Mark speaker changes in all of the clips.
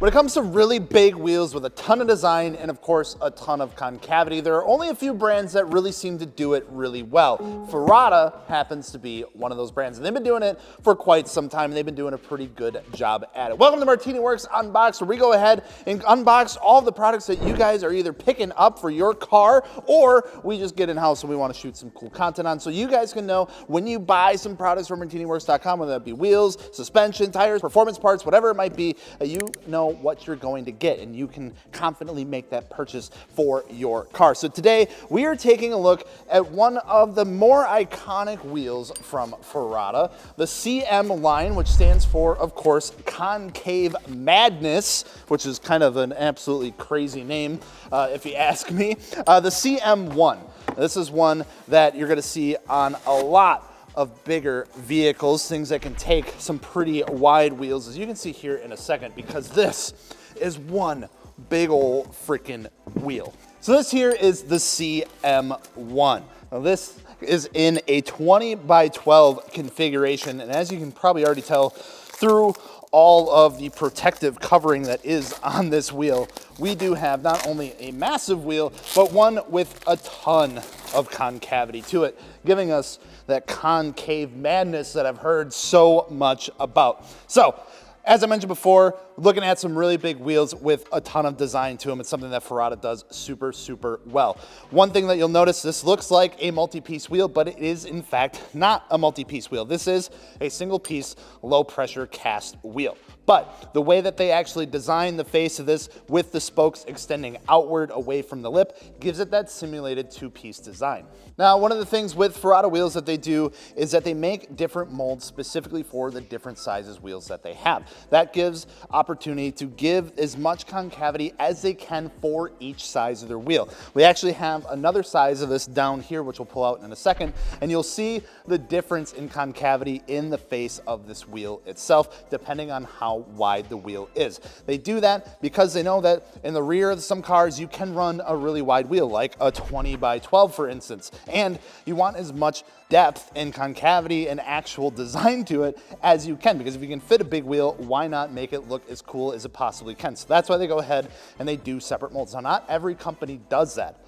Speaker 1: When it comes to really big wheels with a ton of design and of course a ton of concavity, there are only a few brands that really seem to do it really well. Ferrada happens to be one of those brands, and they've been doing it for quite some time, and they've been doing a pretty good job at it. Welcome to Martini Works Unbox, where we go ahead and unbox all of the products that you guys are either picking up for your car or we just get in-house and we want to shoot some cool content on, so you guys can know when you buy some products from MartiniWorks.com, whether that be wheels, suspension, tires, performance parts, whatever it might be, you know what you're going to get, and you can confidently make that purchase for your car. So today we are taking a look at one of the more iconic wheels from Ferrada, the CM line, which stands for, of course, Concave Madness, which is kind of an absolutely crazy name, if you ask me. The CM1. This is one that you're going to see on a lot of bigger vehicles, things that can take some pretty wide wheels, as you can see here in a second, because this is one big old freaking wheel. So this here is the CM1. Now this is in a 20 by 12 configuration, and as you can probably already tell through all of the protective covering that is on this wheel, we do have not only a massive wheel, but one with a ton of concavity to it, giving us that concave madness that I've heard so much about. So, as I mentioned before, looking at some really big wheels with a ton of design to them. It's something that Ferrada does super, super well. One thing that you'll notice, this looks like a multi-piece wheel, but it is in fact not a multi-piece wheel. This is a single piece, low pressure cast wheel. But the way that they actually design the face of this with the spokes extending outward away from the lip gives it that simulated two-piece design. Now, one of the things with Ferrada wheels that they do is that they make different molds specifically for the different sizes wheels that they have. That gives opportunity to give as much concavity as they can for each size of their wheel. We actually have another size of this down here, which we'll pull out in a second, and you'll see the difference in concavity in the face of this wheel itself, depending on how wide the wheel is. They do that because they know that in the rear of some cars, you can run a really wide wheel, like a 20 by 12, for instance, and you want as much depth and concavity and actual design to it as you can, because if you can fit a big wheel, why not make it look as cool as it possibly can? So that's why they go ahead and they do separate molds. Now, not every company does that.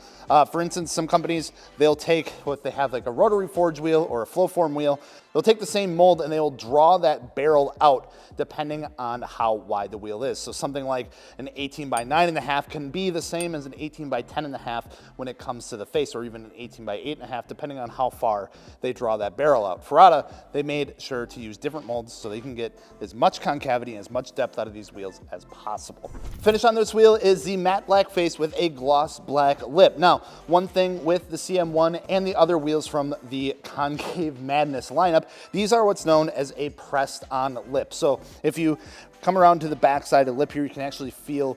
Speaker 1: For instance, some companies, they'll take what they have, like a rotary forge wheel or a flow form wheel. They'll take the same mold and they will draw that barrel out depending on how wide the wheel is. So something like an 18 by 9.5 can be the same as an 18 by 10.5 when it comes to the face, or even an 18 by 8.5, depending on how far they draw that barrel out. Ferrada, they made sure to use different molds so they can get as much concavity and as much depth out of these wheels as possible. Finish on this wheel is the matte black face with a gloss black lip. Now, one thing with the CM1 and the other wheels from the Concave Madness lineup, these are what's known as a pressed on lip. So if you come around to the back side of the lip here, you can actually feel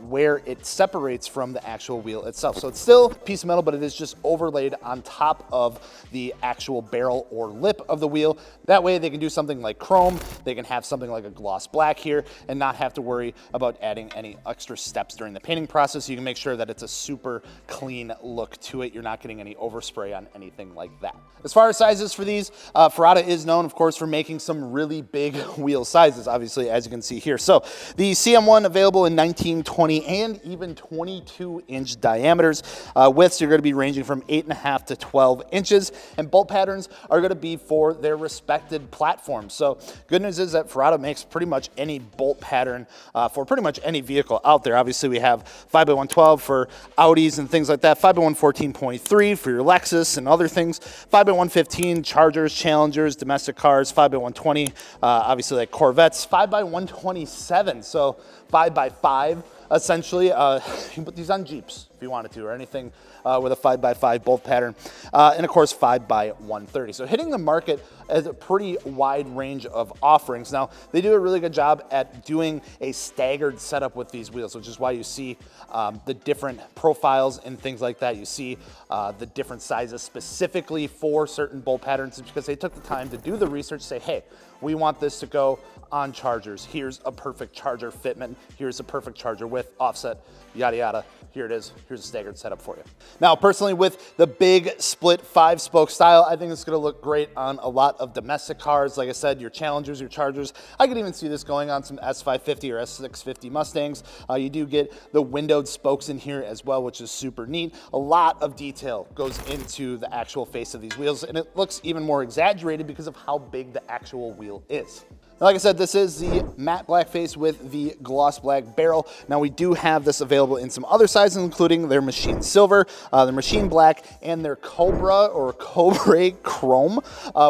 Speaker 1: where it separates from the actual wheel itself. So it's still a piece of metal, but it is just overlaid on top of the actual barrel or lip of the wheel. That way they can do something like chrome, they can have something like a gloss black here and not have to worry about adding any extra steps during the painting process. You can make sure that it's a super clean look to it. You're not getting any overspray on anything like that. As far as sizes for these, Ferrada is known, of course, for making some really big wheel sizes, obviously, as you can see here. So the CM1 available in 19, 20, and even 22-inch diameters. Widths are going to be ranging from 8.5 to 12 inches, and bolt patterns are going to be for their respected platforms. So good news is that Ferrada makes pretty much any bolt pattern for pretty much any vehicle out there. Obviously, we have 5x112 for Audis and things like that, 5x114.3 for your Lexus and other things, 5x115 Chargers, Challengers, domestic cars, 5x120, obviously like Corvettes, 5x127, so 5x5 essentially. You can put these on Jeeps if you wanted to, or anything with a 5x5 bolt pattern, and of course 5x130. So hitting the market as a pretty wide range of offerings. Now, they do a really good job at doing a staggered setup with these wheels, which is why you see the different profiles and things like that. You see the different sizes specifically for certain bolt patterns, because they took the time to do the research, say, hey, we want this to go on Chargers. Here's a perfect Charger fitment. Here's a perfect Charger width. width, offset, yada, yada. Here it is. Here's a staggered setup for you. Now, personally, with the big split 5-spoke style, I think it's going to look great on a lot of domestic cars. Like I said, your Challengers, your Chargers. I could even see this going on some S550 or S650 Mustangs. You do get the windowed spokes in here as well, which is super neat. A lot of detail goes into the actual face of these wheels, and it looks even more exaggerated because of how big the actual wheel is. Like I said, this is the matte black face with the gloss black barrel. Now, we do have this available in some other sizes, including their machine silver, their machine black, and their Cobra or Cobra chrome,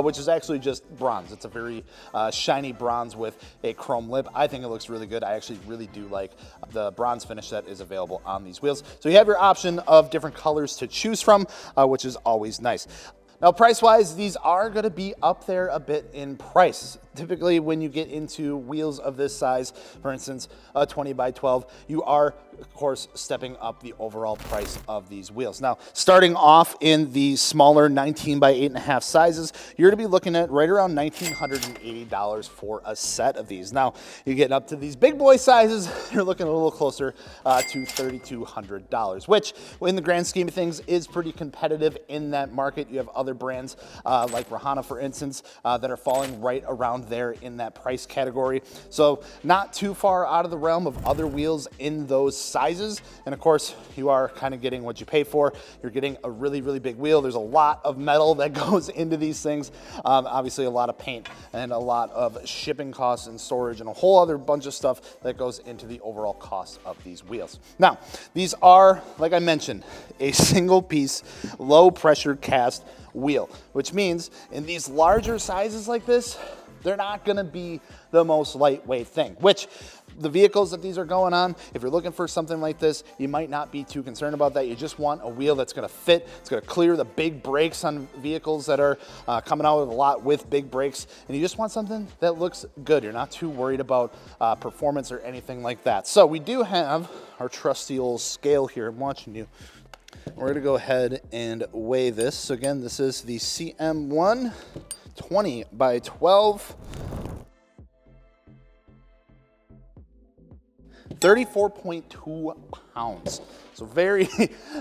Speaker 1: which is actually just bronze. It's a very shiny bronze with a chrome lip. I think it looks really good. I actually really do like the bronze finish that is available on these wheels. So you have your option of different colors to choose from, which is always nice. Now, price-wise, these are going to be up there a bit in price. Typically, when you get into wheels of this size, for instance, a 20 by 12, you are, of course, stepping up the overall price of these wheels. Now, starting off in the smaller 19 by 8.5 sizes, you're going to be looking at right around $1,980 for a set of these. Now, you get up to these big boy sizes, you're looking a little closer to $3,200, which, in the grand scheme of things, is pretty competitive in that market. You have other brands like Rahana, for instance, that are falling right around there in that price category. So not too far out of the realm of other wheels in those sizes. And of course, you are kind of getting what you pay for. You're getting a really, really big wheel. There's a lot of metal that goes into these things. Obviously a lot of paint and a lot of shipping costs and storage and a whole other bunch of stuff that goes into the overall cost of these wheels. Now, these are, like I mentioned, a single piece, low pressure cast wheel, which means in these larger sizes like this, they're not going to be the most lightweight thing, which the vehicles that these are going on, if you're looking for something like this, you might not be too concerned about that. You just want a wheel that's going to fit. It's going to clear the big brakes on vehicles that are coming out with a lot with big brakes, and you just want something that looks good. You're not too worried about performance or anything like that. So we do have our trusty old scale here. I'm watching you. We're going to go ahead and weigh this. So again, this is the CM1 20 by 12. 34.2 pounds. So very,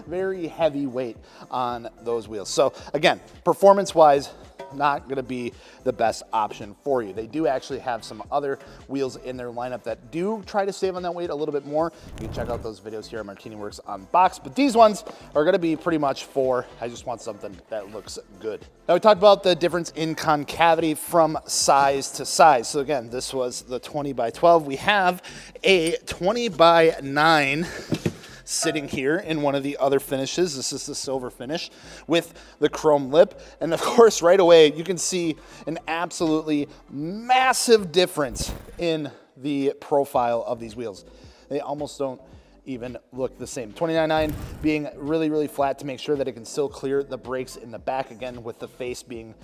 Speaker 1: very heavy weight on those wheels. So again, performance-wise, not gonna be the best option for you. They do actually have some other wheels in their lineup that do try to save on that weight a little bit more. You can check out those videos here at Martini Works Unbox, but these ones are gonna be pretty much for, I just want something that looks good. Now we talked about the difference in concavity from size to size. So again, this was the 20 by 12. We have a 20 by 9 sitting here in one of the other finishes. This is the silver finish with the chrome lip. And of course, right away, you can see an absolutely massive difference in the profile of these wheels. They almost don't even look the same. 29.9 being really, really flat to make sure that it can still clear the brakes in the back, again, with the face being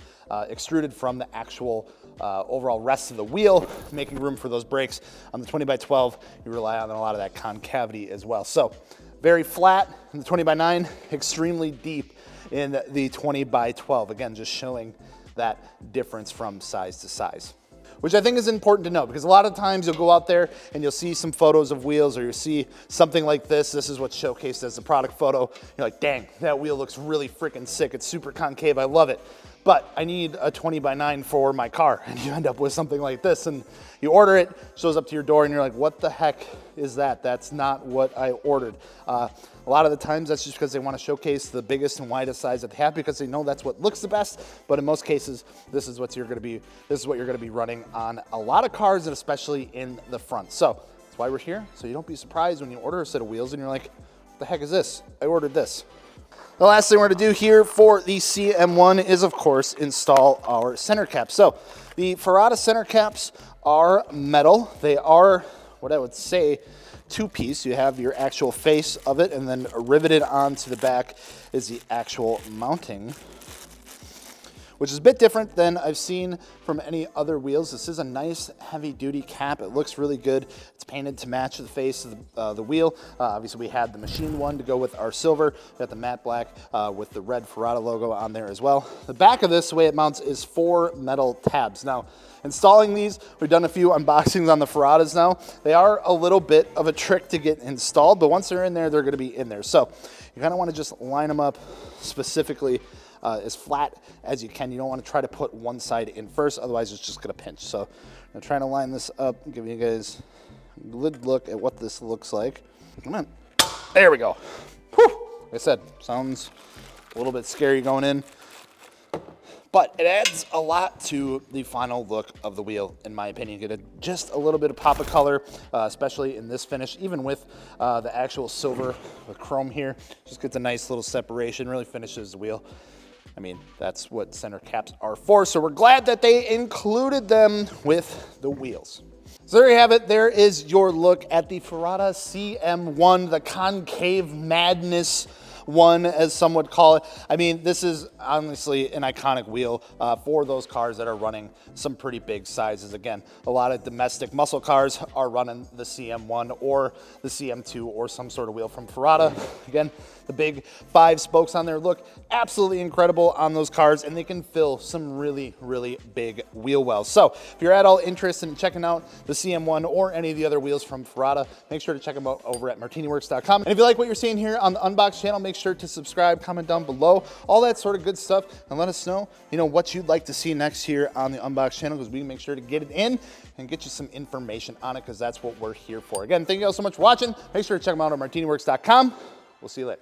Speaker 1: extruded from the actual overall rest of the wheel, making room for those brakes. On the 20 by 12, you rely on a lot of that concavity as well. So very flat in the 20 by 9, extremely deep in the 20 by 12. Again, just showing that difference from size to size, which I think is important to know, because a lot of times you'll go out there and you'll see some photos of wheels, or you'll see something like this. This is what's showcased as the product photo. You're like, dang, that wheel looks really freaking sick. It's super concave. I love it. But I need a 20 by 9 for my car. And you end up with something like this, and you order it, shows up to your door, and you're like, what the heck is that? That's not what I ordered. A lot of the times that's just because they want to showcase the biggest and widest size that they have, because they know that's what looks the best. But in most cases, this is what you're going to be running on a lot of cars, and especially in the front. So that's why we're here. So you don't be surprised when you order a set of wheels and you're like, what the heck is this? I ordered this. The last thing we're going to do here for the CM1 is, of course, install our center caps. So the Ferrada center caps are metal. They are what I would say two-piece. You have your actual face of it, and then riveted onto the back is the actual mounting, which is a bit different than I've seen from any other wheels. This is a nice heavy duty cap. It looks really good. It's painted to match the face of the wheel. Obviously we had the machined one to go with our silver. We got the matte black with the red Ferrada logo on there as well. The back of this, the way it mounts, is 4 metal tabs. Now, installing these, we've done a few unboxings on the Ferradas now. They are a little bit of a trick to get installed, but once they're in there, they're gonna be in there. So you kind of want to just line them up specifically as flat as you can. You don't want to try to put one side in first, otherwise it's just gonna pinch. So I'm trying to line this up, give you guys a good look at what this looks like. Come on, there we go. Whew. Like I said, sounds a little bit scary going in, but it adds a lot to the final look of the wheel, in my opinion. Get just a little bit of pop of color, especially in this finish, even with the actual silver with chrome here. Just gets a nice little separation, really finishes the wheel. I mean, that's what center caps are for, so we're glad that they included them with the wheels. So there you have it. There is your look at the Ferrada CM1, the Concave Madness one, as some would call it. I mean, this is honestly an iconic wheel for those cars that are running some pretty big sizes. Again, a lot of domestic muscle cars are running the CM1 or the CM2 or some sort of wheel from Ferrada. Again, the big 5 spokes on there look absolutely incredible on those cars, and they can fill some really, really big wheel wells. So if you're at all interested in checking out the CM1 or any of the other wheels from Ferrada, make sure to check them out over at martiniworks.com. And if you like what you're seeing here on the Unbox channel, make sure to subscribe, comment down below, all that sort of good stuff, and let us know, what you'd like to see next here on the Unbox channel, because we can make sure to get it in and get you some information on it, because that's what we're here for. Again, thank you all so much for watching. Make sure to check them out on martiniworks.com. We'll see you later.